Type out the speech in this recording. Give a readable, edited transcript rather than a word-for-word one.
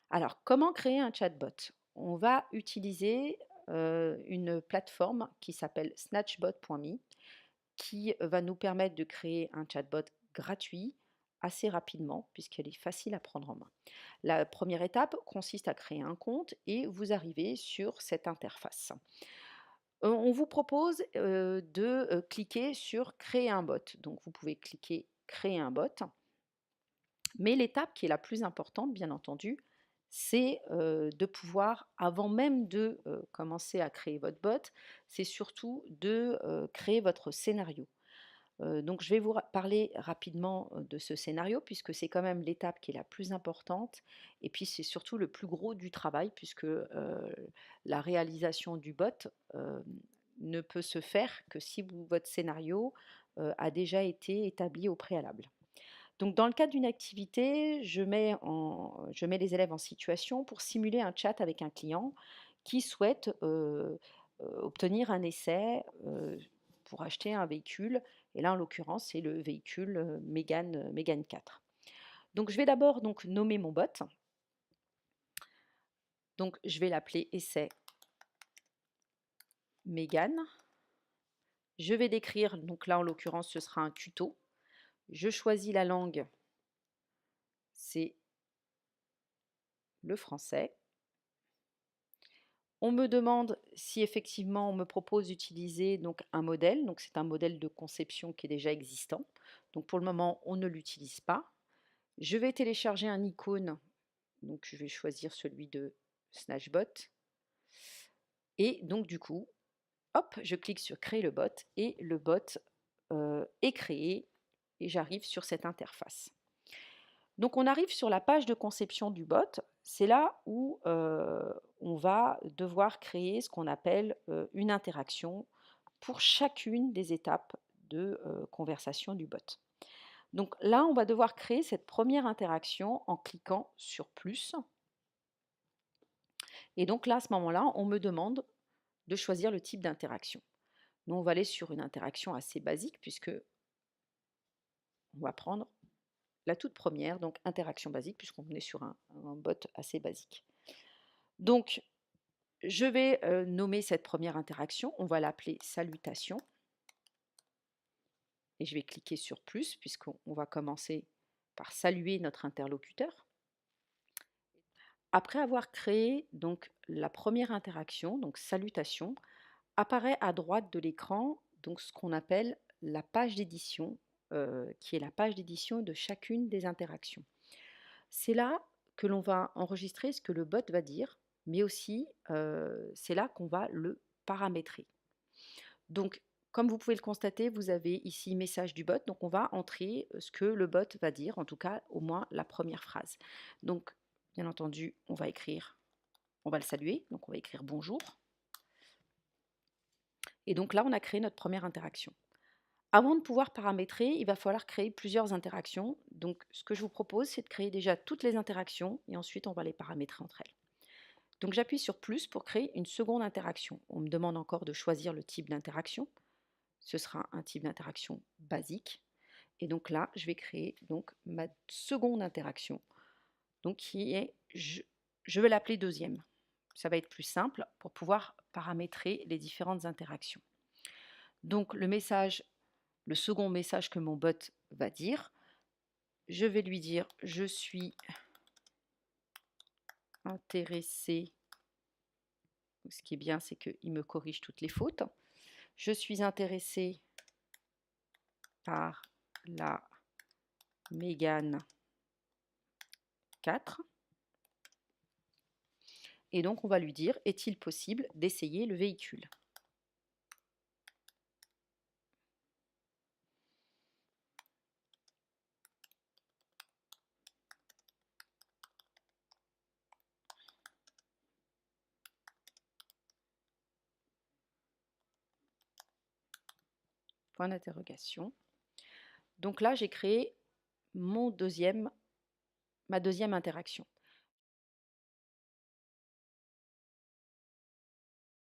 Alors, comment créer un chatbot? On va utiliser une plateforme qui s'appelle snatchbot.me qui va nous permettre de créer un chatbot gratuit assez rapidement puisqu'elle est facile à prendre en main. La première étape consiste à créer un compte et vous arrivez sur cette interface. On vous propose de cliquer sur créer un bot. Donc vous pouvez cliquer créer un bot. Mais l'étape qui est la plus importante, bien entendu, c'est de pouvoir, avant même de commencer à créer votre bot, c'est surtout de créer votre scénario. Donc je vais vous parler rapidement de ce scénario puisque c'est quand même l'étape qui est la plus importante et puis c'est surtout le plus gros du travail puisque la réalisation du bot ne peut se faire que si votre scénario a déjà été établi au préalable. Donc, dans le cadre d'une activité, je mets les élèves en situation pour simuler un chat avec un client qui souhaite obtenir un essai pour acheter un véhicule. Et là, en l'occurrence, c'est le véhicule Mégane 4. Donc, je vais d'abord donc nommer mon bot. Donc, je vais l'appeler essai Mégane. Je vais décrire, donc là, en l'occurrence, ce sera un tuto. Je choisis la langue, c'est le français. On me demande si effectivement on me propose d'utiliser donc un modèle, donc c'est un modèle de conception qui est déjà existant. Donc pour le moment, on ne l'utilise pas. Je vais télécharger un icône, donc je vais choisir celui de Snatchbot. Et donc du coup, hop, je clique sur créer le bot et le bot est créé et j'arrive sur cette interface. Donc on arrive sur la page de conception du bot. C'est là où on va devoir créer ce qu'on appelle une interaction pour chacune des étapes de conversation du bot. Donc là, on va devoir créer cette première interaction en cliquant sur plus. Et donc là, à ce moment-là, on me demande de choisir le type d'interaction. Nous, on va aller sur une interaction assez basique puisque on va prendre la toute première, donc interaction basique, puisqu'on est sur un bot assez basique. Donc, je vais nommer cette première interaction, on va l'appeler salutation. Et je vais cliquer sur plus, puisqu'on va commencer par saluer notre interlocuteur. Après avoir créé donc la première interaction, donc salutation, apparaît à droite de l'écran donc ce qu'on appelle la page d'édition, qui est la page d'édition de chacune des interactions. C'est là que l'on va enregistrer ce que le bot va dire, mais aussi c'est là qu'on va le paramétrer. Donc, comme vous pouvez le constater, vous avez ici message du bot, donc on va entrer ce que le bot va dire, en tout cas au moins la première phrase. Donc, bien entendu, on va le saluer, donc on va écrire bonjour. Et donc là, on a créé notre première interaction. Avant de pouvoir paramétrer, il va falloir créer plusieurs interactions. Donc, ce que je vous propose, c'est de créer déjà toutes les interactions et ensuite on va les paramétrer entre elles. Donc, j'appuie sur plus pour créer une seconde interaction. On me demande encore de choisir le type d'interaction. Ce sera un type d'interaction basique. Et donc là, je vais créer donc ma seconde interaction, donc qui est, je vais l'appeler deuxième. Ça va être plus simple pour pouvoir paramétrer les différentes interactions. Donc le second message que mon bot va dire, je vais lui dire je suis intéressé. Ce qui est bien, c'est qu'il me corrige toutes les fautes. Je suis intéressé par la Mégane 4. Et donc, on va lui dire, est-il possible d'essayer le véhicule? Point d'interrogation. Donc là, j'ai créé ma deuxième interaction.